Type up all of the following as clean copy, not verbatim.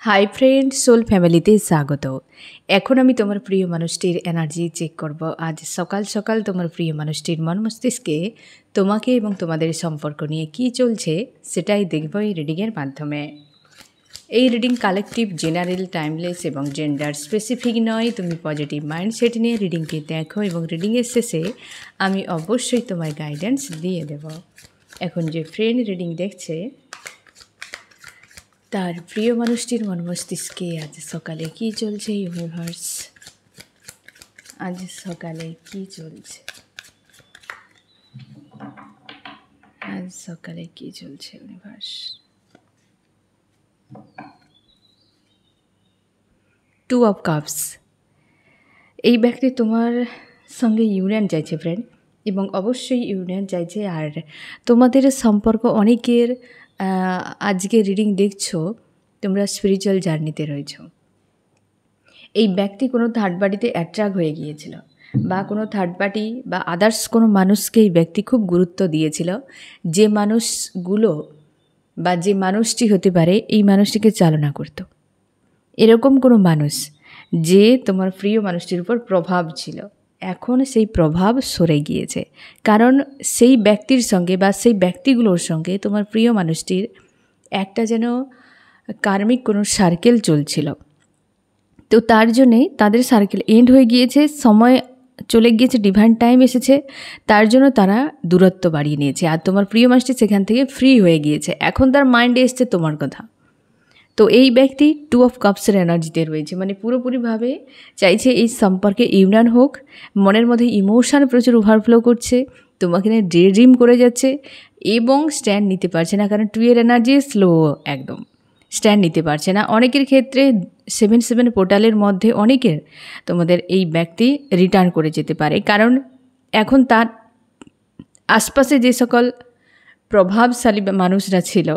Hi friend, soul ফ্যামিলিতে স্বাগত। এখন আমি তোমার প্রিয় মানুষটির এনার্জি চেক করব। আজ সকাল সকাল তোমার প্রিয় মানুষটির মন মস্তিষ্কে তোমাকে এবং তোমাদের সম্পর্ক নিয়ে কী চলছে সেটাই দেখব এই রিডিংয়ের মাধ্যমে। এই রিডিং কালেকটিভ, জেনারেল, টাইমলেস এবং জেন্ডার স্পেসিফিক নয়। তুমি পজিটিভ মাইন্ডসেট নিয়ে রিডিংটি দেখো এবং রিডিংয়ের শেষে আমি অবশ্যই তোমার গাইডেন্স দিয়ে দেব। এখন যে ফ্রেন্ড রিডিং দেখছে তার প্রিয় মানুষটির মন মস্তিষ্কে আজ সকালে কী চলছে ইউনিভার্স, আজ সকালে কী চলছে, আজ সকালে কী চলছে ইউনিভার্স। Two of cups. এই ব্যক্তি তোমার সঙ্গে ইউনিয়ন চাইছে ফ্রেন্ড, এবং অবশ্যই ইউনিয়ন চাইছে। আর তোমাদের সম্পর্ক অনেকের আজকে রিডিং দেখছো তোমরা স্পিরিচুয়াল জার্নিতে রয়েছ। এই ব্যক্তি কোনো থার্ড পার্টিতে অ্যাট্রাক্ট হয়ে গিয়েছিল, বা কোনো থার্ড পার্টি বা আদার্স কোনো মানুষকে এই ব্যক্তি খুব গুরুত্ব দিয়েছিল। যে মানুষগুলো বা যে মানুষটি হতে পারে এই মানুষটিকে চালনা করত, এরকম কোনো মানুষ যে তোমার প্রিয় মানুষটির উপর প্রভাব ছিল, এখন সেই প্রভাব সরে গিয়েছে। কারণ সেই ব্যক্তির সঙ্গে বা সেই ব্যক্তিগুলোর সঙ্গে তোমার প্রিয় মানুষটির একটা যেন কার্মিক কোনো সার্কেল চলছিল। তো তার জন্যে তাদের সার্কেল এন্ড হয়ে গিয়েছে, সময় চলে গিয়েছে, ডিভাইন টাইম এসেছে, তার জন্য তারা দূরত্ব বাড়িয়ে নিয়েছে। আর তোমার প্রিয় মানুষটি সেখান থেকে ফ্রি হয়ে গিয়েছে, এখন তার মাইন্ডে এসছে তোমার কথা। তো এই ব্যক্তি টু অফ কাপসের এনার্জিতে রয়েছে, মানে পুরোপুরিভাবে চাইছে এই সম্পর্কে ইউনিয়ন হোক। মনের মধ্যে ইমোশান প্রচুর ওভারফ্লো করছে, তোমাকে নিয়ে ডে ড্রিম করে যাচ্ছে এবং স্ট্যান্ড নিতে পারছে না। কারণ টু এর এনার্জি স্লো, একদম স্ট্যান্ড নিতে পারছে না। অনেকের ক্ষেত্রে 7/7 পোর্টালের মধ্যে অনেকের তোমাদের এই ব্যক্তি রিটার্ন করে যেতে পারে। কারণ এখন তার আশপাশে যে সকল প্রভাবশালী মানুষরা ছিল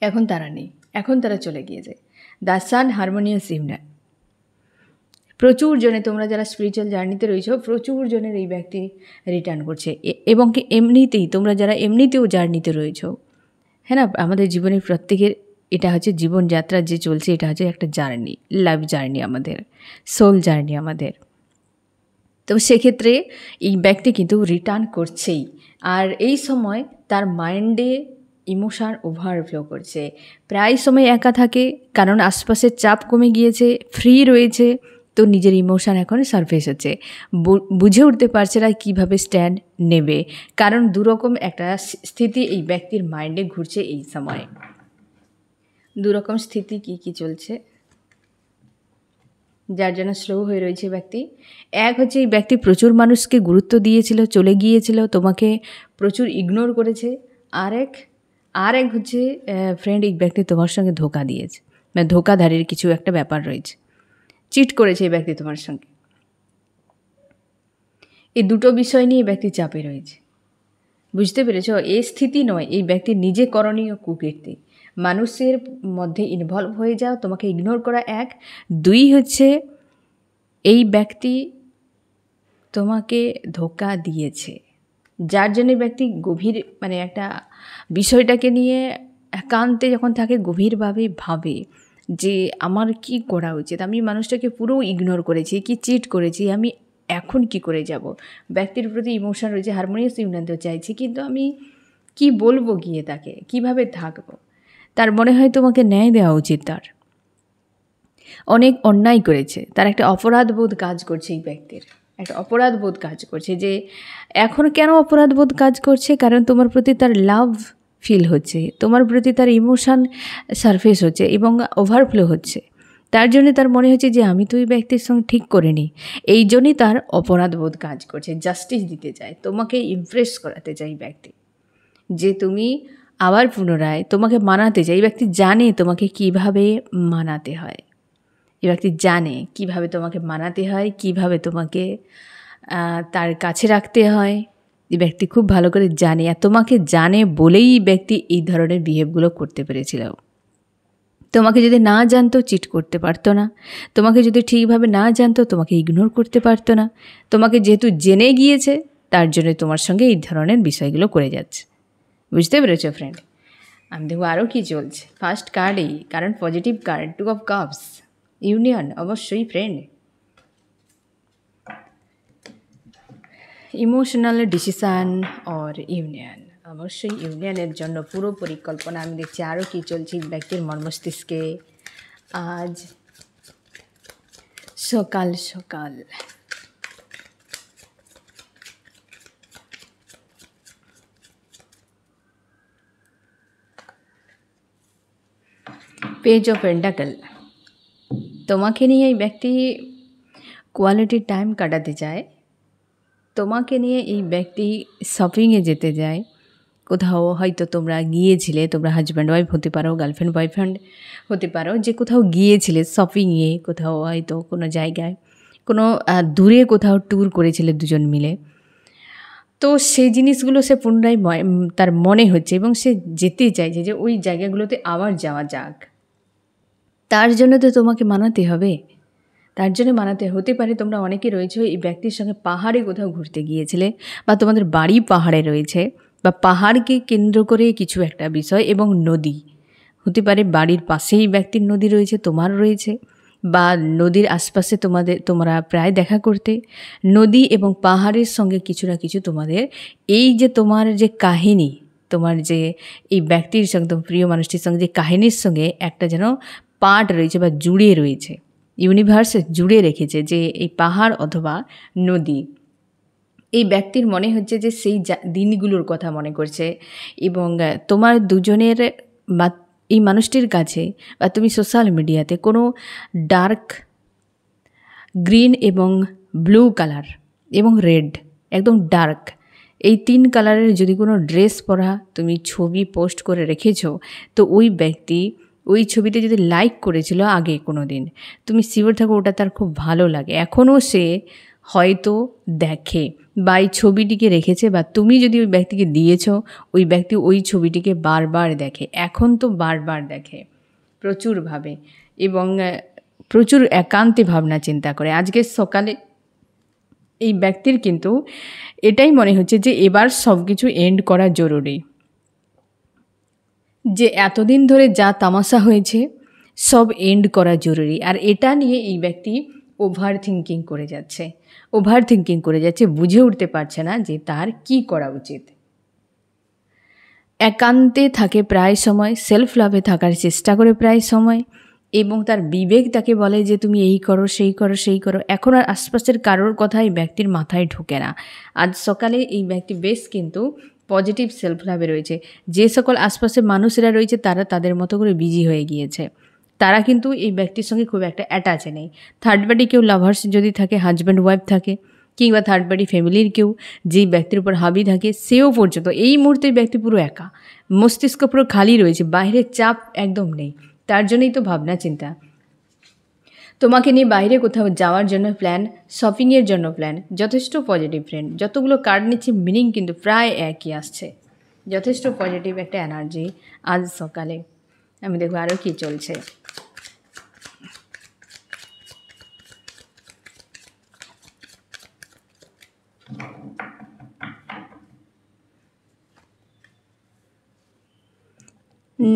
এখন তারা নেই, এখন তারা চলে গিয়েছে। The sun, harmonious union. প্রচুর জনে তোমরা যারা স্পিরিচুয়াল জার্নিতে রয়েছ, প্রচুর জনের এই ব্যক্তি রিটার্ন করছে। এবং কি এমনিতেই তোমরা যারা এমনিতেও জার্নিতে রয়েছ, হ্যাঁ না, আমাদের জীবনের প্রত্যেকের এটা হচ্ছে জীবনযাত্রা যে চলছে, এটা হচ্ছে একটা জার্নি, লাইফ জার্নি, আমাদের সোল জার্নি আমাদের। তো সেক্ষেত্রে এই ব্যক্তি কিন্তু রিটার্ন করছেই। আর এই সময় তার মাইন্ডে ইমোশান ওভারফ্লো করছে, প্রায় সময় একা থাকে, কারণ আশপাশের চাপ কমে গিয়েছে, ফ্রি রয়েছে। তো নিজের ইমোশান এখন সারফেস হচ্ছে, বুঝে উঠতে পারছে না কীভাবে স্ট্যান্ড নেবে। কারণ দুরকম একটা স্থিতি এই ব্যক্তির মাইন্ডে ঘুরছে এই সময়ে। দুরকম স্থিতি কি চলছে যার জন্য স্লো হয়ে রয়েছে ব্যক্তি। এক হচ্ছে এই ব্যক্তি প্রচুর মানুষকে গুরুত্ব দিয়েছিল, চলে গিয়েছিল, তোমাকে প্রচুর ইগনোর করেছে। আর এক হচ্ছে ফ্রেন্ড, এই ব্যক্তি তোমার সঙ্গে ধোকা দিয়েছে, মানে ধোকাধারীর কিছু একটা ব্যাপার রয়েছে, চিট করেছে এই ব্যক্তি তোমার সঙ্গে। এই দুটো বিষয় নিয়ে এই ব্যক্তি চাপে রয়েছে, বুঝতে পেরেছ? এই স্থিতি নয়, এই ব্যক্তির নিজে করণীয় কুকীর্তি। মানুষের মধ্যে ইনভলভ হয়ে যাও, তোমাকে ইগনোর করা এক। দুই হচ্ছে এই ব্যক্তি তোমাকে ধোকা দিয়েছে, যার জন্য ব্যক্তি গভীর, মানে একটা বিষয়টাকে নিয়ে একান্তে যখন থাকে গভীরভাবে ভাবে যে আমার কি করা উচিত, আমি মানুষটাকে পুরো ইগনোর করেছি, কি চিট করেছি, আমি এখন কি করে যাব। ব্যক্তির প্রতি ইমোশন রয়েছে, হারমোনিয়াস ইউনিয়ন তো চাইছি, কিন্তু আমি কি বলবো গিয়ে, তাকে কিভাবে থাকবো। তার মনে হয় তোমাকে ন্যায় দেওয়া উচিত, তার অনেক অন্যায় করেছে, তার একটা অপরাধবোধ কাজ করছে, এই ব্যক্তির একটা অপরাধবোধ কাজ করছে। যে এখন কেন অপরাধবোধ কাজ করছে? কারণ তোমার প্রতি তার লাভ ফিল হচ্ছে, তোমার প্রতি তার ইমোশান সারফেস হচ্ছে এবং ওভারফ্লো হচ্ছে। তার জন্য তার মনে হচ্ছে যে আমি তো এই ব্যক্তির সঙ্গে ঠিক করিনি, এই জন্যই তার অপরাধবোধ কাজ করছে। জাস্টিস দিতে চায়, তোমাকে ইমপ্রেস করাতে চাই ব্যক্তি, যে তুমি আবার পুনরায় তোমাকে মানাতে চাই। এই ব্যক্তি জানে তোমাকে কিভাবে মানাতে হয়, এই ব্যক্তি জানে কিভাবে তোমাকে মানাতে হয়, কিভাবে তোমাকে তার কাছে রাখতে হয়। এই ব্যক্তি খুব ভালো করে জানে, আর তোমাকে জানে বলেই ব্যক্তি এই ধরনের বিহেভগুলো করতে পেরেছিল। তোমাকে যদি না জানতো চিট করতে পারতো না, তোমাকে যদি ঠিকভাবে না জানতো তোমাকে ইগনোর করতে পারতো না। তোমাকে যেহেতু জেনে গিয়েছে তার জন্য তোমার সঙ্গে এই ধরনের বিষয়গুলো করে যাচ্ছে, বুঝতে পেরেছো ফ্রেন্ড? আমি দেখবো আরও কী চলছে। ফার্স্ট কার্ডেই, কারণ positive card, 2 of cups, union অবশ্যই friend. Emotional decision or union, অবশ্যই ইউনিয়নের জন্য পুরো পরিকল্পনা। আমি দেখছি আরও কী চলছে ব্যক্তির মর্মস্তিষ্কে আজ সকাল সকাল। পেজ অফ পেন্টাকল, তোমাকে নিয়ে এই ব্যক্তি কোয়ালিটি টাইম কাটাতে চায়, তোমাকে নিয়ে এই ব্যক্তি শপিংয়ে যেতে যায়। কোথাও হয়তো তোমরা গিয়েছিলে, তোমরা হাজব্যান্ড ওয়াইফ হতে পারো, গার্লফ্রেন্ড বয়ফ্রেন্ড হতে পারো, যে কোথাও গিয়েছিলে শপিংয়ে, কোথাও হয়তো কোনো জায়গায়, কোনো দূরে কোথাও ট্যুর করেছিলে দুজন মিলে। তো সেই জিনিসগুলো সে পুনরায় তার মনে হচ্ছে এবং সে যেতে চাইছে যে ওই জায়গাগুলোতে আবার যাওয়া যাক। তার জন্য তো তোমাকে মানাতে হবে, তার জন্য মানাতে হতে পারে। তোমরা অনেকে রয়েছে এই ব্যক্তির সঙ্গে পাহাড়ে কোথাও ঘুরতে গিয়েছিলে, বা তোমাদের বাড়ি পাহাড়ে রয়েছে, বা পাহাড়কে কেন্দ্র করে কিছু একটা বিষয়, এবং নদী হতে পারে, বাড়ির পাশেই ব্যক্তির নদী রয়েছে, তোমার রয়েছে, বা নদীর আশপাশে তোমরা প্রায় দেখা করতে। নদী এবং পাহাড়ের সঙ্গে কিছু না কিছু তোমাদের এই যে তোমার যে কাহিনী, তোমার যে এই ব্যক্তির সঙ্গে, তোমার প্রিয় মানুষটির সঙ্গে যে কাহিনীর সঙ্গে একটা যেন পার্ট রয়েছে বা জুড়ে রয়েছে, ইউনিভার্স জুড়ে রেখেছে যে এই পাহাড় অথবা নদী। এই ব্যক্তির মনে হচ্ছে যে সেই দিনগুলোর কথা মনে করছে, এবং তোমার দুজনের বা এই মানুষটির কাছে বা তুমি সোশ্যাল মিডিয়াতে কোনো ডার্ক গ্রিন এবং ব্লু কালার এবং রেড, একদম ডার্ক, এই 3 কালারের যদি কোনো ড্রেস পরা তুমি ছবি পোস্ট করে রেখেছো, তো ওই ব্যক্তি ওই ছবিতে যদি লাইক করেছিল আগে কোনো দিন, তুমি শিওর থাকো ওটা তার খুব ভালো লাগে, এখনও সে হয়তো দেখে বা এই ছবিটিকে রেখেছে, বা তুমি যদি ওই ব্যক্তিকে দিয়েছ, ওই ব্যক্তি ওই ছবিটিকে বারবার দেখে, এখন তো বারবার দেখে প্রচুরভাবে, এবং প্রচুর একান্তে ভাবনা চিন্তা করে। আজকে সকালে এই ব্যক্তির কিন্তু এটাই মনে হচ্ছে যে এবার সব কিছু এন্ড করা জরুরি, যে এতদিন ধরে যা তামাশা হয়েছে সব এন্ড করা জরুরি। আর এটা নিয়ে এই ব্যক্তি ওভার থিঙ্কিং করে যাচ্ছে, বুঝে উঠতে পারছে না যে তার কি করা উচিত। একান্তে থাকে প্রায় সময়, সেলফ লাভে থাকার চেষ্টা করে প্রায় সময়, এবং তার বিবেক তাকে বলে যে তুমি এই করো, সেই করো, সেই করো। এখন আর আশপাশের কারোর কথা এই ব্যক্তির মাথায় ঢোকে না। আজ সকালে এই ব্যক্তি বেশ কিন্তু পজিটিভ সেলফ লাভে রয়েছে। যে সকল আশপাশের মানুষেরা রয়েছে তারা তাদের মতো করে বিজি হয়ে গিয়েছে, তারা কিন্তু এই ব্যক্তির সঙ্গে খুব একটা অ্যাটাচে নেই। থার্ড পার্টি কেউ লাভার্স যদি থাকে, হাজব্যান্ড ওয়াইফ থাকে, কিংবা থার্ড পার্টি ফ্যামিলির কেউ যেই ব্যক্তির উপর হাবি থাকে, সেও পর্যন্ত এই মুহূর্তে ব্যক্তি পুরো একা, মস্তিষ্ক পুরো খালি রয়েছে, বাইরের চাপ একদম নেই। তার জন্যই তো ভাবনা চিন্তা, তোমাকে নিয়ে বাইরে কোথাও যাওয়ার জন্য প্ল্যান, শপিংয়ের জন্য প্ল্যান, যথেষ্ট পজিটিভ ফ্রেন্ড। যতগুলো কার্ড নিচ্ছে মিনিং কিন্তু প্রায় একই আসছে, যথেষ্ট পজিটিভ একটা এনার্জি আজ সকালে। আমি দেখবো আরও কী চলছে।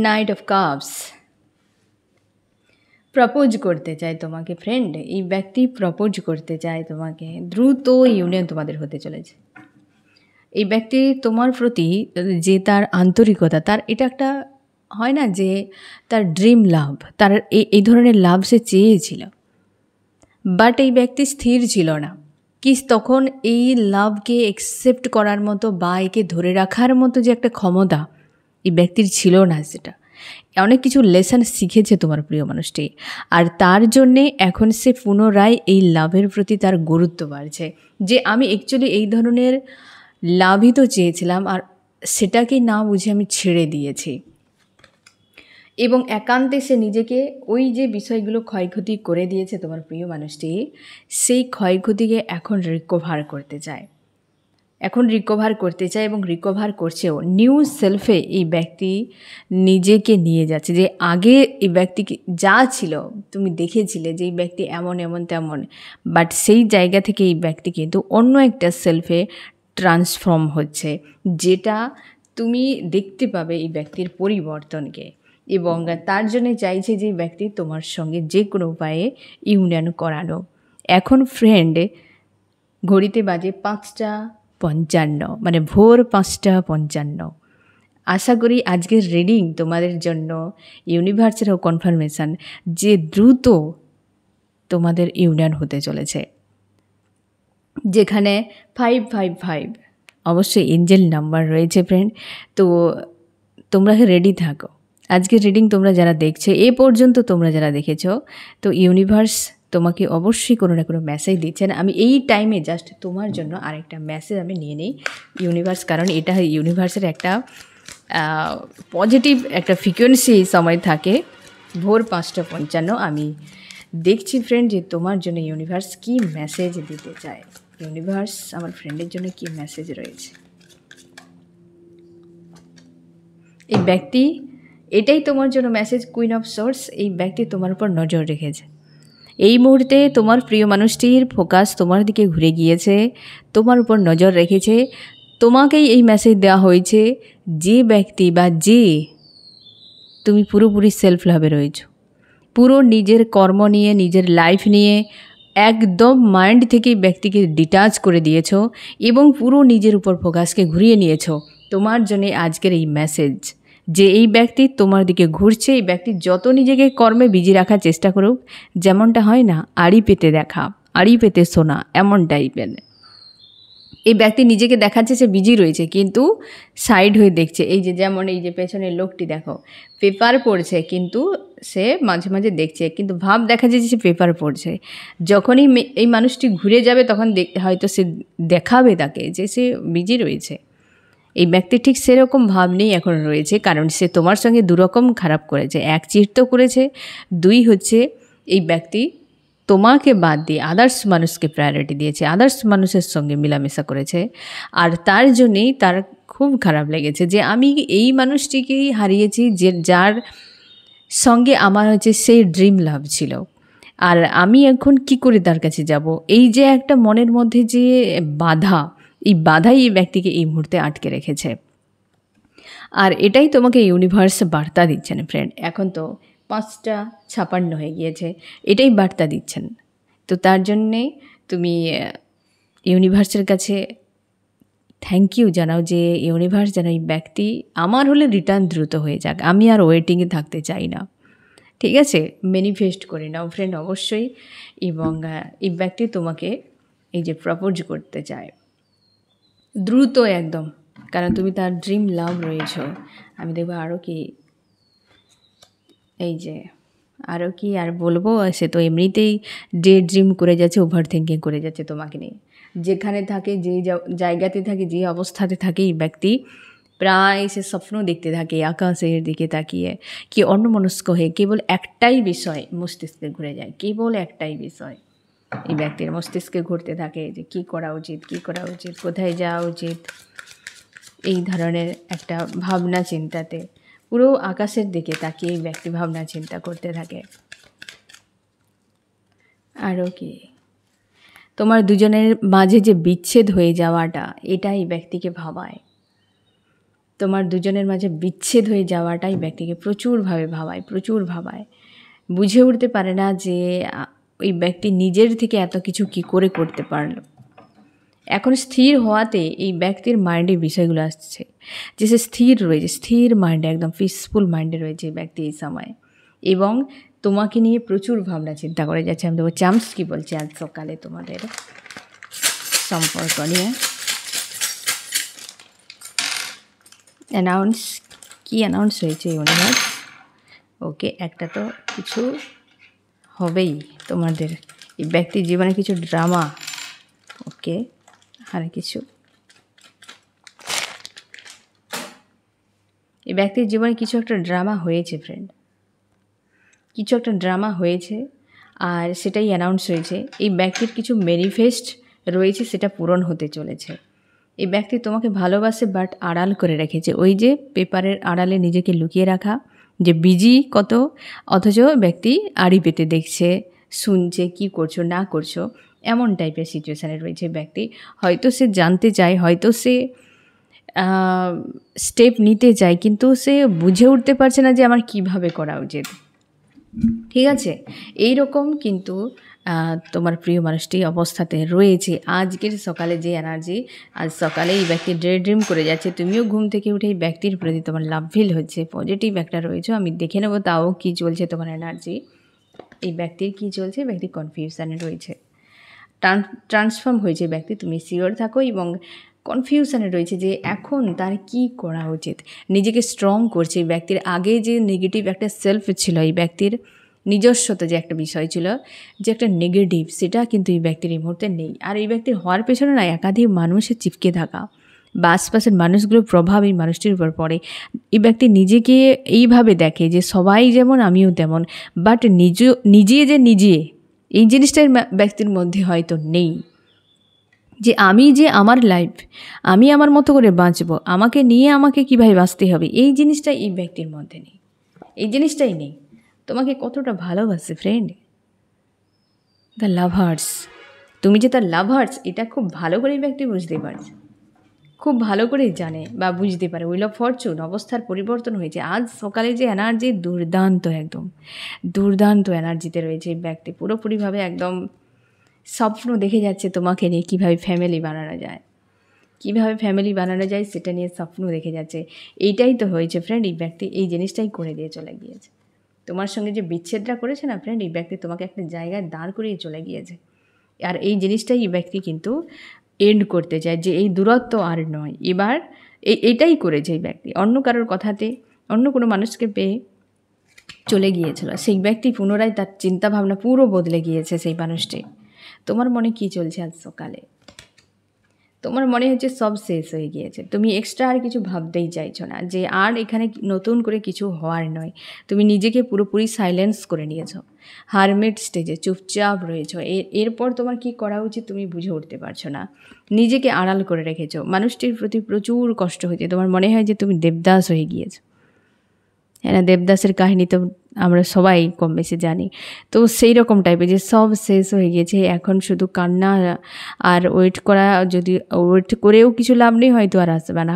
নাইট অফ কাপস, প্রপোজ করতে চায় তোমাকে ফ্রেন্ড। এই ব্যক্তি প্রপোজ করতে চায় তোমাকে, দ্রুত ইউনিয়ন তোমাদের হতে চলেছে। এই ব্যক্তি তোমার প্রতি যে তার আন্তরিকতা, তার এটা একটা হয় না যে তার ড্রিম লাভ, তার এই ধরনের লাভ সে চেয়েছিল, বাট এই ব্যক্তি স্থির ছিল না কি তখন এই লাভকে অ্যাকসেপ্ট করার মতো বা একে ধরে রাখার মতো যে একটা ক্ষমতা এই ব্যক্তির ছিল না। সেটা অনেক কিছু লেসন শিখেছে তোমার প্রিয় মানুষটি, আর তার জন্যে এখন সে পুনরায় এই লাভের প্রতি তার গুরুত্ব বাড়ছে, যে আমি অ্যাকচুয়ালি এই ধরনের লাভই তো চেয়েছিলাম, আর সেটাকে না বুঝে আমি ছেড়ে দিয়েছি। এবং একান্তে সে নিজেকে ওই যে বিষয়গুলো ক্ষয়ক্ষতি করে দিয়েছে তোমার প্রিয় মানুষটি, সেই ক্ষয়ক্ষতিকে এখন রিকভার করতে চায়, এবং রিকভার করছেও। নিউ সেলফে এই ব্যক্তি নিজেকে নিয়ে যাচ্ছে, যে আগে এই ব্যক্তিকে যা ছিল তুমি দেখেছিলে যে এই ব্যক্তি এমন তেমন, বাট সেই জায়গা থেকে এই ব্যক্তি কিন্তু অন্য একটা সেলফে ট্রান্সফর্ম হচ্ছে, যেটা তুমি দেখতে পাবে এই ব্যক্তির পরিবর্তনকে, এবং তার জন্য চাইছে যে ব্যক্তি তোমার সঙ্গে যে কোনো উপায়ে ইউনিয়ন করানো। এখন ফ্রেন্ড ঘড়িতে বাজে 5:55, মানে ভোর 5:55। আশা করি আজকের রিডিং তোমাদের জন্য ইউনিভার্সেরও কনফার্মেশান যে দ্রুত তোমাদের ইউনিয়ন হতে চলেছে। যেখানে 555 অবশ্যই এঞ্জেল নাম্বার রয়েছে ফ্রেন্ড। তো তোমরা রেডি থাকো। আজকের রিডিং তোমরা যারা দেখছো, এ পর্যন্ত তোমরা যারা দেখেছো, তো ইউনিভার্স তোমাকে অবশ্যই কোনো না কোনো মেসেজ দিচ্ছেন। আমি এই টাইমে জাস্ট তোমার জন্য আরেকটা মেসেজ আমি নিয়ে নিই ইউনিভার্স, কারণ এটা ইউনিভার্সের একটা পজিটিভ একটা ফ্রিকোয়েন্সি সময় থাকে ভোর 5:55। আমি দেখছি ফ্রেন্ড যে তোমার জন্য ইউনিভার্স কি মেসেজ দিতে চায়। ইউনিভার্স আমার ফ্রেন্ডের জন্য কি মেসেজ রয়েছে। এই ব্যক্তি, এটাই তোমার জন্য মেসেজ, কুইন অফ সোর্স। এই ব্যক্তি তোমার উপর নজর রেখেছে। এই মুহূর্তে তোমার প্রিয় মানুষটির ফোকাস তোমার দিকে ঘুরে গিয়েছে, তোমার উপর নজর রেখেছে। তোমাকেই এই মেসেজ দেওয়া হয়েছে যে ব্যক্তি বা যে তুমি পুরোপুরি সেলফ লাভে রয়েছো, পুরো নিজের কর্ম নিয়ে, নিজের লাইফ নিয়ে একদম মাইন্ড থেকে ব্যক্তিকে ডিটাচ করে দিয়েছ এবং পুরো নিজের উপর ফোকাসকে ঘুরিয়ে নিয়েছো। তোমার জন্য আজকের এই মেসেজ যে এই ব্যক্তি তোমার দিকে ঘুরছে। এই ব্যক্তি যত নিজেকে কর্মে বিজি রাখার চেষ্টা করুক, যেমনটা হয় না আড়ি পেতে দেখা, আড়ি পেতে শোনা, এমন টাইপের। এই ব্যক্তি নিজেকে দেখাচ্ছে সে বিজি রয়েছে, কিন্তু সাইড হয়ে দেখছে। এই যে যেমন এই যে পেছনের লোকটি দেখো পেপার পড়ছে, কিন্তু সে মাঝে মাঝে দেখছে, কিন্তু ভাব দেখা যায় যে সে পেপার পড়ছে। যখনই এই মানুষটি ঘুরে যাবে তখন হয়তো সে দেখাবে তাকে যে সে বিজি রয়েছে। এই ব্যক্তি ঠিক সেরকম ভাব নেই এখন রয়েছে, কারণ সে তোমার সঙ্গে দুরকম খারাপ করেছে। এক চিট তো করেছে, দুই হচ্ছে এই ব্যক্তি তোমাকে বাদ দিয়ে আদার্স মানুষকে প্রায়োরিটি দিয়েছে, আদার্স মানুষের সঙ্গে মেলামেশা করেছে। আর তার জন্যেই তার খুব খারাপ লেগেছে যে আমি এই মানুষটিকেই হারিয়েছি, যে যার সঙ্গে আমার হচ্ছে সেই ড্রিম লাভ ছিল, আর আমি এখন কি করে তার কাছে যাব। এই যে একটা মনের মধ্যে যে বাধা, এই বাধাই এই ব্যক্তিকে এই মুহূর্তে আটকে রেখেছে। আর এটাই তোমাকে ইউনিভার্স বার্তা দিচ্ছেন ফ্রেন্ড। এখন তো 5:56 হয়ে গিয়েছে, এটাই বার্তা দিচ্ছেন। তো তার জন্যে তুমি ইউনিভার্সের কাছে থ্যাংক ইউ জানাও যে ইউনিভার্স যেন এই ব্যক্তি আমার হলে রিটার্ন দ্রুত হয়ে যাক। আমি আর ওয়েটিংয়ে থাকতে চাই না। ঠিক আছে, ম্যানিফেস্ট করে নাও ফ্রেন্ড অবশ্যই। এবং এই ব্যক্তি তোমাকে এই যে প্রপোজ করতে চায় দ্রুত একদম, কারণ তুমি তার ড্রিম লাভ রয়েছ। আমি দেখবো আরও কি, এই যে আরও কি আর বলবো, সে তো এমনিতেই ডে ড্রিম করে যাচ্ছে, ওভার থিঙ্কিং করে যাচ্ছে তোমাকে নিয়ে। যেখানে থাকে, যে জায়গাতে থাকে, যে অবস্থাতে থাকে, এই ব্যক্তি প্রায় সে স্বপ্ন দেখতে থাকে আকাশের দিকে তাকিয়ে, কি অন্যমনস্ক হয়ে কেবল একটাই বিষয় মস্তিষ্কে ঘুরে যায়, কেবল একটাই বিষয় এই ব্যক্তির মস্তিষ্কে ঘুরতে থাকে যে কী করা উচিত, কী করা উচিত, কোথায় যাওয়া উচিত। এই ধরনের একটা ভাবনা চিন্তাতে পুরো আকাশের দিকে তাকিয়ে এই ব্যক্তি ভাবনা চিন্তা করতে থাকে। আরও কি, তোমার দুজনের মাঝে যে বিচ্ছেদ হয়ে যাওয়াটা, এটা এই ব্যক্তিকে ভাবায়। তোমার দুজনের মাঝে বিচ্ছেদ হয়ে যাওয়াটাই ব্যক্তিকে প্রচুরভাবে ভাবায়, প্রচুর ভাবায়। বুঝে উঠতে পারে না যে ওই ব্যক্তি নিজের থেকে এত কিছু কি করে করতে পারলো। এখন স্থির হওয়াতে এই ব্যক্তির মাইন্ডে বিষয়গুলো আসছে যে সে স্থির রয়েছে, স্থির মাইন্ডে, একদম পিসফুল মাইন্ডে রয়েছে এই ব্যক্তি এই সময়, এবং তোমাকে নিয়ে প্রচুর ভাবনা চিন্তা করে যাচ্ছে। আমি দেখবো চান্স কী বলছে আজ সকালে তোমাদের সম্পর্ক নিয়ে। অ্যানাউন্স, কি অ্যানাউন্স হয়েছে ইউনিভার্স? ওকে, একটা তো কিছু হবেই তোমাদের এই ব্যক্তির জীবনে, কিছু ড্রামা। ওকে, আর কিছু এই ব্যক্তির জীবনে কিছু একটা ড্রামা হয়েছে ফ্রেন্ড, কিছু একটা ড্রামা হয়েছে, আর সেটাই অ্যানাউন্স হয়েছে। এই ব্যক্তির কিছু ম্যানিফেস্ট রয়েছে, সেটা পূরণ হতে চলেছে। এই ব্যক্তি তোমাকে ভালোবাসে, বাট আড়াল করে রেখেছে। ওই যে পেপারের আড়ালে নিজেকে লুকিয়ে রাখা, যে বিজি কত, অথচ ব্যক্তি আড়ি পেতে দেখছে, শুনছে কি করছো না করছো, এমন টাইপের সিচুয়েশানে রয়েছে ব্যক্তি। হয়তো সে জানতে চায়, হয়তো সে স্টেপ নিতে চায়, কিন্তু সে বুঝে উঠতে পারছে না যে আমার কিভাবে করা উচিত। ঠিক আছে, এই রকম কিন্তু তোমার প্রিয় মানুষটি অবস্থাতে রয়েছে। আজকের সকালে যে এনার্জি, আজ সকালে এই ব্যক্তি ড্রিম করে যাচ্ছে, তুমিও ঘুম থেকে উঠে এই ব্যক্তির প্রতি তোমার লাভ ফিল হচ্ছে, পজিটিভ একটা রয়েছে। আমি দেখে নেবো তাও কী চলছে তোমার এনার্জি, এই ব্যক্তির কী চলছে। ব্যক্তি কনফিউশানে রয়েছে, ট্রান্সফর্ম হয়েছে ব্যক্তি, তুমি সিওর থাকো, এবং কনফিউশানে রয়েছে যে এখন তার কি করা উচিত। নিজেকে স্ট্রং করছে এই ব্যক্তির। আগে যে নেগেটিভ একটা সেলফ ছিল, এই ব্যক্তির নিজস্বতা যে একটা বিষয় ছিল, যে একটা নেগেটিভ, সেটা কিন্তু এই ব্যক্তির এই মুহূর্তে নেই। আর এই ব্যক্তির হওয়ার পেছনে না একাধিক মানুষের চিপকে থাকা বা আশপাশের মানুষগুলোর প্রভাব এই মানুষটির উপর পড়ে। এই ব্যক্তি নিজেকে এইভাবে দেখে যে সবাই যেমন আমিও তেমন, বাট নিজে যে এই জিনিসটাই ব্যক্তির মধ্যে হয়তো নেই, যে আমি যে আমার লাইফ আমি আমার মতো করে বাঁচবো, আমাকে নিয়ে আমাকে কীভাবে বাঁচতে হবে, এই জিনিসটাই এই ব্যক্তির মধ্যে নেই। এই জিনিসটাই নেই। তোমাকে কতটা ভালোবাসে ফ্রেন্ড, দ্য লাভার্স, তুমি যে তার লাভার্স, এটা খুব ভালো করে এই ব্যক্তি বুঝতে পারছে, খুব ভালো করেই জানে বা বুঝতে পারে। উইল অফ ফরচুন, অবস্থার পরিবর্তন হয়েছে। আজ সকালে যে এনার্জি দুর্দান্ত, একদম দুর্দান্ত এনার্জিতে রয়েছে এই ব্যক্তি। পুরোপুরিভাবে একদম স্বপ্ন দেখে যাচ্ছে তোমাকে নিয়ে, কীভাবে ফ্যামিলি বানানো যায়, কীভাবে ফ্যামিলি বানানো যায় সেটা নিয়ে স্বপ্ন দেখে যাচ্ছে। এইটাই তো হয়েছে ফ্রেন্ড, এই ব্যক্তি এই জিনিসটাই করে দিয়ে চলে গিয়েছে। তোমার সঙ্গে যে বিচ্ছেদটা করেছে না ফ্রেন্ড, এই ব্যক্তি তোমাকে একটা জায়গায় দাঁড় করিয়ে চলে গিয়েছে। আর এই জিনিসটাই এই ব্যক্তি কিন্তু এন্ড করতে চায়, যে এই দূরত্ব আর নয়। এবার এটাই করেছে এই ব্যক্তি, অন্য কারোর কথাতে অন্য কোনো মানুষকে পেয়ে চলে গিয়েছিল। সেই ব্যক্তি পুনরায় তার চিন্তাভাবনা পুরো বদলে গিয়েছে। সেই মানুষটি, তোমার মনে কি চলছে আজ সকালে? তোমার মনে হচ্ছে সব শেষ হয়ে গিয়েছে, তুমি এক্সট্রা আর কিছু ভাবতেই চাইছো না, যে আর এখানে নতুন করে কিছু হওয়ার নয়। তুমি নিজেকে পুরোপুরি সাইলেন্স করে নিয়েছো, হারমেট স্টেজে চুপচাপ রয়েছো। এরপর তোমার কি করা উচিত তুমি বুঝে উঠতে পারছো না, নিজেকে আড়াল করে রেখেছো। মানুষটির প্রতি প্রচুর কষ্ট হয়েছে, তোমার মনে হয় যে তুমি দেবদাস হয়ে গিয়েছো। হ্যাঁ না, দেবদাসের কাহিনী তো আমরা সবাই কম বেশি জানি। তো সেই রকম টাইপের, যে সব শেষ হয়ে গেছে, এখন শুধু কান্না আর ওয়েট করা। যদি ওয়েট করেও কিছু লাভ নেই, হয়তো আর আসবে না,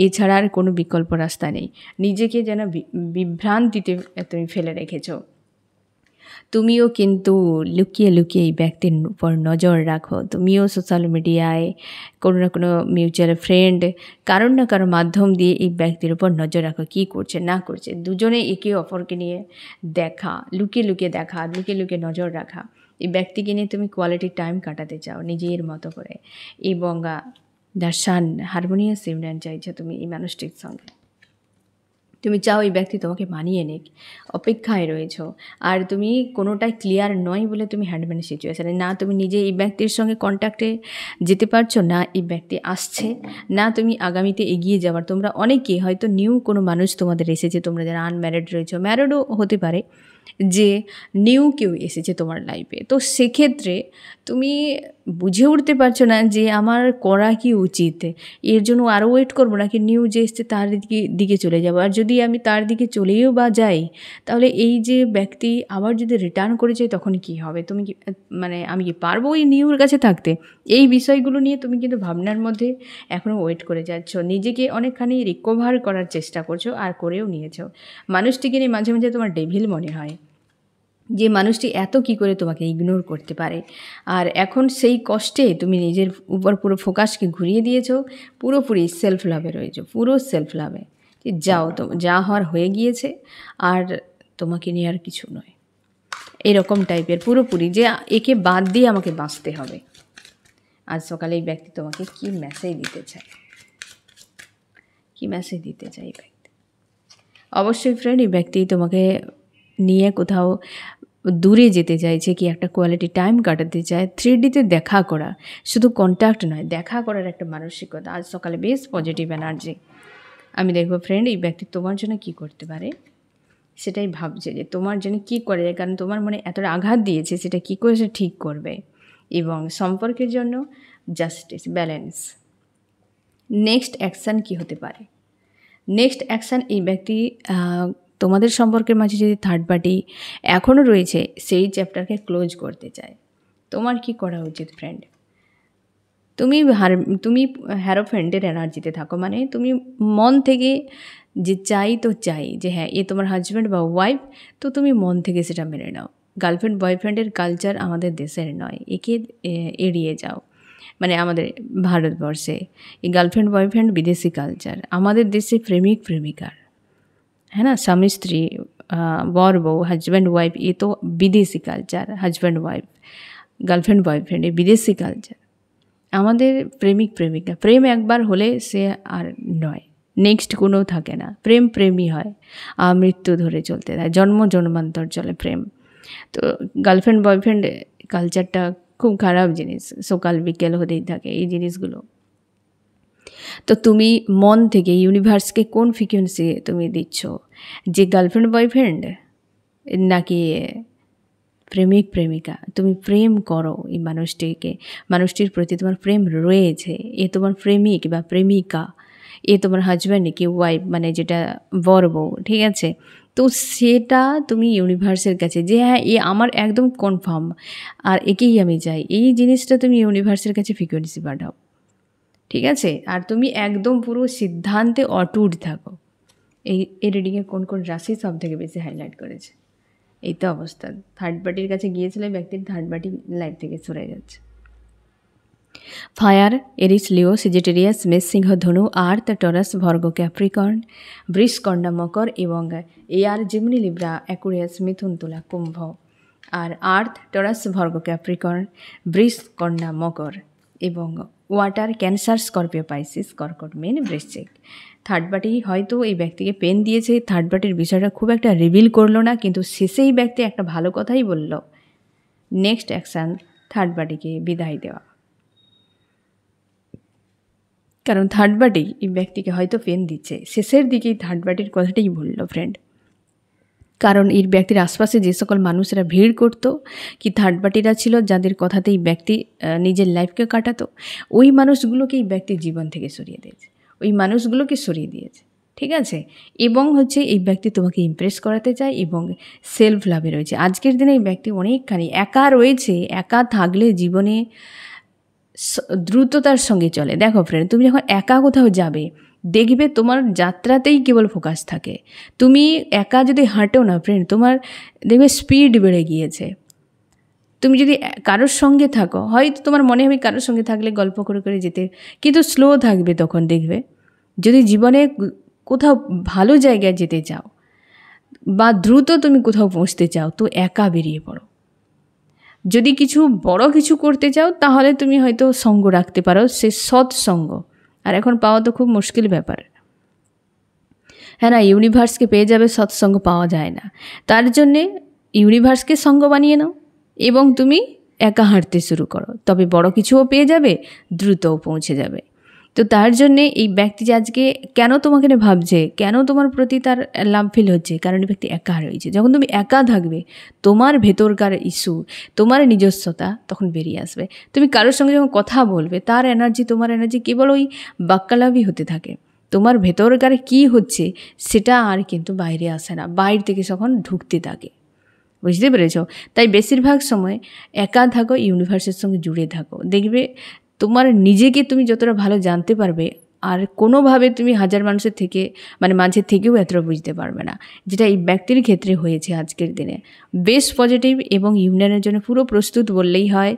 এছাড়া আর কোনো বিকল্প রাস্তা নেই। নিজেকে যেন বিভ্রান্তিতে তুমি ফেলে রেখেছো। তুমিও কিন্তু লুকিয়ে লুকিয়ে এই ব্যক্তির উপর নজর রাখো। তুমিও সোশ্যাল মিডিয়ায় কোনো না কোনো মিউচুয়াল ফ্রেন্ড, কারোর না কারোর মাধ্যম দিয়ে এই ব্যক্তির উপর নজর রাখো, কী করছে না করছে। দুজনে একে অপরকে নিয়ে দেখা, লুকিয়ে লুকিয়ে দেখা, লুকিয়ে লুকিয়ে নজর রাখা। এই ব্যক্তিকে নিয়ে তুমি কোয়ালিটি টাইম কাটাতে চাও নিজের মতো করে, এবং দ্য সান হারমোনিয়াস ইউনিয়ন চাইছো তুমি এই মানুষটির সঙ্গে। তুমি চাও এই ব্যক্তি তোমাকে মানিয়ে নিক, অপেক্ষায় রয়েছো। আর তুমি কোনোটাই ক্লিয়ার নয় বলে তুমি হ্যান্ডম্যান সিচুয়েশানে, না তুমি নিজে এই ব্যক্তির সঙ্গে কন্ট্যাক্টে যেতে পারছো, না এই ব্যক্তি আসছে, না তুমি আগামীতে এগিয়ে যাওয়ার। তোমরা অনেকে হয়তো নিউ কোনো মানুষ তোমাদের এসেছে, তোমরা যারা আনম্যারিড রয়েছো, ম্যারিডও হতে পারে, যে নিউ কেউ এসেছে তোমার লাইফে। তো সেক্ষেত্রে তুমি বুঝে উঠতে পারছো না যে আমার করা কি উচিত, এর জন্য আরও ওয়েট করবো নাকি নিউ যে এসছে তার দিকে চলে যাবো। আর যদি আমি তার দিকে চলেও বা যাই, তাহলে এই যে ব্যক্তি আবার যদি রিটার্ন করে যায় তখন কি হবে? তুমি কি মানে আমি কি পারবো ওই নিউর কাছে থাকতে? এই বিষয়গুলো নিয়ে তুমি কিন্তু ভাবনার মধ্যে এখনও ওয়েট করে যাচ্ছ, নিজেকে অনেকখানি রিকভার করার চেষ্টা করছো, আর করেও নিয়েছো। মানুষটিকে নিয়ে মাঝে মাঝে তোমার ডেভিল মনে হয়, যে মানুষটি এত কি করে তোমাকে ইগনোর করতে পারে। আর এখন সেই কষ্টে তুমি নিজের উপর পুরো ফোকাসকে ঘুরিয়ে দিয়েছো, পুরোপুরি সেলফ লাভে রয়েছো, পুরো সেলফ লাভে, যে যাও তো যা হওয়ার হয়ে গিয়েছে, আর তোমাকে নিয়ে আর কিছু নয়, এরকম টাইপের পুরোপুরি, যে একে বাদ দিয়ে আমাকে বাঁচতে হবে। আজ সকালে এই ব্যক্তি তোমাকে কি মেসেজ দিতে চায়, কি মেসেজ দিতে চায় এই ব্যক্তি? অবশ্যই ফ্রেন্ড, এই ব্যক্তি তোমাকে নিয়ে কোথাও দূরে যেতে চাইছে, কি একটা কোয়ালিটি টাইম কাটাতে চায়, 3Dতে দেখা করা, শুধু কন্ট্যাক্ট নয়, দেখা করার একটা মানসিকতা। আজ সকালে বেশ পজিটিভ এনার্জি। আমি দেখবো ফ্রেন্ড, এই ব্যক্তি তোমার জন্য কি করতে পারে সেটাই ভাবছে, যে তোমার জন্য কি করে যায়, কারণ তোমার মনে এতটা আঘাত দিয়েছে, সেটা কি করে সে ঠিক করবে। এবং সম্পর্কের জন্য জাস্টিস, ব্যালেন্স। নেক্সট অ্যাকশান কি হতে পারে? নেক্সট অ্যাকশান, এই ব্যক্তি তোমাদের সম্পর্কের মাঝে যদি থার্ড পার্টি এখনও রয়েছে, সেই চ্যাপ্টারকে ক্লোজ করতে চায়। তোমার কি করা উচিত ফ্রেন্ড? তুমি হ্যারোফ্যান্টের এনার্জিতে থাকো, মানে তুমি মন থেকে যে চাই তো চাই যে হ্যাঁ এ তোমার হাজব্যান্ড বা ওয়াইফ, তো তুমি মন থেকে সেটা মেনে নাও। গার্লফ্রেন্ড বয়ফ্রেন্ডের কালচার আমাদের দেশের নয়, একে এড়িয়ে যাও। মানে আমাদের ভারতবর্ষে এই গার্লফ্রেন্ড বয়ফ্রেন্ড বিদেশি কালচার, আমাদের দেশে প্রেমিক প্রেমিকার, है ना, স্বামী স্ত্রী, বর বউ, হাজব্যান্ড ওয়াইফ, এ তো বিদেশি culture. Husband wife, girlfriend boyfriend, এ বিদেশি কালচার। আমাদের প্রেমিক প্রেমিকা, প্রেম একবার হলে সে আর নয়, নেক্সট কোনো থাকে না। প্রেম প্রেমই হয়, মৃত্যু ধরে চলতে থাকে, জন্ম জন্মান্তর চলে প্রেম। তো গার্লফ্রেন্ড বয়ফ্রেন্ড কালচারটা খুব খারাপ জিনিস, সকাল বিকেল হতেই থাকে এই জিনিসগুলো। তো তুমি মন থেকে ইউনিভার্সকে কোন ফ্রিকোয়েন্সি তুমি দিচ্ছ, যে গার্লফ্রেন্ড বয়ফ্রেন্ড নাকি প্রেমিক প্রেমিকা? তুমি প্রেম করো এই মানুষটিকে, মানুষটির প্রতি তোমার প্রেম রয়েছে, এ তোমার প্রেমিক বা প্রেমিকা, এ তোমার হাজব্যান্ড কি ওয়াইফ, মানে যেটা বর বউ, ঠিক আছে? তো সেটা তুমি ইউনিভার্সের কাছে যে হ্যাঁ এ আমার একদম কনফার্ম আর একেই আমি চাই, এই জিনিসটা তুমি ইউনিভার্সের কাছে ফ্রিকোয়েন্সি পাঠাও, ঠিক আছে? আর তুমি একদম পুরো সিদ্ধান্তে অটুট থাকো। এই রিডিংয়ে কোন কোন রাশি সব থেকে বেশি হাইলাইট করেছে? এই তো অবস্থা, থার্ড পার্টির কাছে গিয়েছিল ব্যক্তির, থার্ড পার্টি লাইফ থেকে সরে যাচ্ছে। ফায়ার, এরিস, লিও, সেজিটেরিয়াস, মেষ, সিংহ, ধনু, আর্থ, টরাস, ভর্গ, ক্যাপ্রিকর্ন, বৃষ, কন্যা, মকর এবং এয়ার, জিমনি, লিব্রা, অ্যাকুরিয়াস, মিথুন, তুলা, কুম্ভ। আর আর্থ, টরাস, ভর্গ, ক্যাপ্রিকর্ন, বৃষ, কন্যা, মকর এবং ওয়াটার, ক্যান্সার, স্করপিও, পাইসিস, কর্কট, মীন, বৃশ্চিক। থার্ড পার্টি হয়তো এই ব্যক্তিকে পেন দিয়েছে, থার্ড পার্টির বিষয়টা খুব একটা রিভিল করলো না, কিন্তু শেষে এই ব্যক্তি একটা ভালো কথাই বলল, নেক্সট অ্যাকশান থার্ড পার্টিকে বিদায় দেওয়া। কারণ থার্ড পার্টি এই ব্যক্তিকে হয়তো পেন দিচ্ছে, শেষের দিকেই থার্ড পার্টির কথাটাই বললো ফ্রেন্ড। কারণ এই ব্যক্তির আশপাশে যে সকল মানুষেরা ভিড় করতো, কি থার্ড পার্টিরা ছিল যাদের কথাতেই ব্যক্তি নিজের লাইফকে কাটাতো, ওই মানুষগুলোকে এই ব্যক্তির জীবন থেকে সরিয়ে দিয়েছে, ওই মানুষগুলোকে সরিয়ে দিয়েছে, ঠিক আছে? এবং হচ্ছে এই ব্যক্তি তোমাকে ইমপ্রেস করাতে চায় এবং সেলফ লাভে রয়েছে। আজকের দিনে এই ব্যক্তি অনেকখানি একা রয়েছে, একা থাকলে জীবনে দ্রুততার সঙ্গে চলে। দেখো ফ্রেন্ড, তুমি যখন একা কোথাও যাবে দেখবে তোমার যাত্রাতেই কেবল ফোকাস থাকে। তুমি একা যদি হাঁটো না ফ্রেন্ড, তোমার দেখবে স্পিড বেড়ে গিয়েছে। তুমি যদি কারোর সঙ্গে থাকো, হয়তো তোমার মনে হবে কারোর সঙ্গে থাকলে গল্প করে করে যেতে, কিন্তু স্লো থাকবে তখন দেখবে। যদি জীবনে কোথাও ভালো জায়গায় যেতে চাও বা দ্রুত তুমি কোথাও পৌঁছতে চাও, তো একা বেরিয়ে পড়ো। যদি কিছু বড় কিছু করতে চাও তাহলে তুমি হয়তো সঙ্গ রাখতে পারো, সে সৎসঙ্গ, আর এখন পাওয়া তো খুব মুশকিল ব্যাপার, হ্যাঁ না? ইউনিভার্সকে পেয়ে যাবে, সৎসঙ্গ পাওয়া যায় না। তার জন্যে ইউনিভার্সকে সঙ্গ বানিয়ে নাও এবং তুমি একা হাঁটতে শুরু করো, তবে বড় কিছুও পেয়ে যাবে, দ্রুতও পৌঁছে যাবে। তো তার জন্যে এই ব্যক্তি যে আজকে কেন তোমাকে ভাবছে, কেন তোমার প্রতি তার লাভ ফিল হচ্ছে, কারণ এই ব্যক্তি একা রয়েছে। যখন তুমি একা থাকবে, তোমার ভেতরকার ইস্যু, তোমার নিজস্বতা তখন বেরিয়ে আসবে। তুমি কারোর সঙ্গে যখন কথা বলবে, তার এনার্জি তোমার এনার্জি কেবল ওই বাক্যালাপই হতে থাকে। তোমার ভেতরকার কী হচ্ছে সেটা আর কিন্তু বাইরে আসে না, বাইরে থেকে তখন ঢুকতে থাকে, বুঝতে পেরেছ? তাই বেশিরভাগ সময় একা থাকো, ইউনিভার্সের সঙ্গে জুড়ে থাকো, দেখবে তোমার নিজেকে তুমি যতটা ভালো জানতে পারবে, আর কোনোভাবে তুমি হাজার মানুষের থেকে মানে মাঝে থেকেও এতটা বুঝতে পারবে না, যেটা এই ব্যক্তির ক্ষেত্রে হয়েছে আজকের দিনে। বেশ পজিটিভ এবং ইউনিয়নের জন্য পুরো প্রস্তুত বললেই হয়।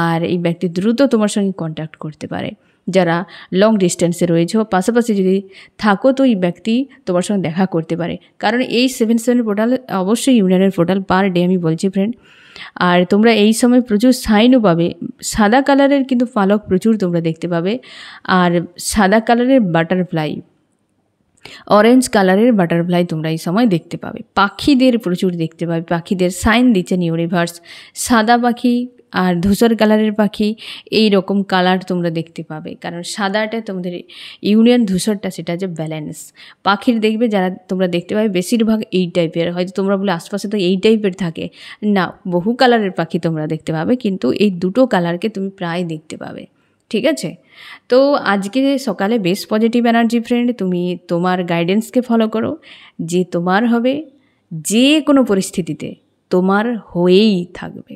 আর এই ব্যক্তি দ্রুত তোমার সঙ্গে কন্ট্যাক্ট করতে পারে। যারা লং ডিস্টেন্সে রয়েছে, পাশাপাশি যদি থাকো, তো এই ব্যক্তি তোমার সঙ্গে দেখা করতে পারে। কারণ এই 7/7 পোর্টাল অবশ্যই ইউনিয়নের পোর্টাল, পার ডে আমি বলছি ফ্রেন্ড। আর তোমরা এই সময় প্রচুর সাইনও পাবে, সাদা কালারের কিন্তু পালক প্রচুর তোমরা দেখতে পাবে, আর সাদা কালারের বাটারফ্লাই, অরেঞ্জ কালারের বাটারফ্লাই তোমরা এই সময় দেখতে পাবে। পাখিদের প্রচুর দেখতে পাবে, পাখিদের সাইন দিচ্ছেন ইউনিভার্স, সাদা পাখি আর ধূসর কালারের পাখি, এই রকম কালার তোমরা দেখতে পাবে। কারণ সাদাটা তোমাদের ইউনিয়ন, ধূসরটা সেটা হচ্ছে ব্যালেন্স। পাখির দেখবে যারা তোমরা দেখতে পাবে বেশিরভাগ এই টাইপের, হয়তো তোমরা বলে আশপাশে তো এই টাইপের থাকে না, বহু কালারের পাখি তোমরা দেখতে পাবে, কিন্তু এই দুটো কালারকে তুমি প্রায় দেখতে পাবে, ঠিক আছে? তো আজকে সকালে বেশ পজিটিভ এনার্জি ফ্রেন্ড। তুমি তোমার গাইডেন্সকে ফলো করো, যে তোমার হবে, যে কোনো পরিস্থিতিতে তোমার হয়েই থাকবে,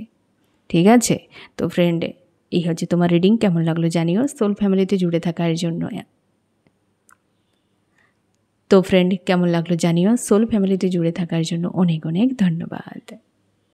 ঠিক আছে? তো ফ্রেন্ড, এই হচ্ছে তোমার রিডিং। কেমন লাগলো জানিও সোল ফ্যামিলিতে জুড়ে থাকার জন্য। তো ফ্রেন্ড, কেমন লাগলো জানিও। সোল ফ্যামিলিতে জুড়ে থাকার জন্য অনেক অনেক ধন্যবাদ।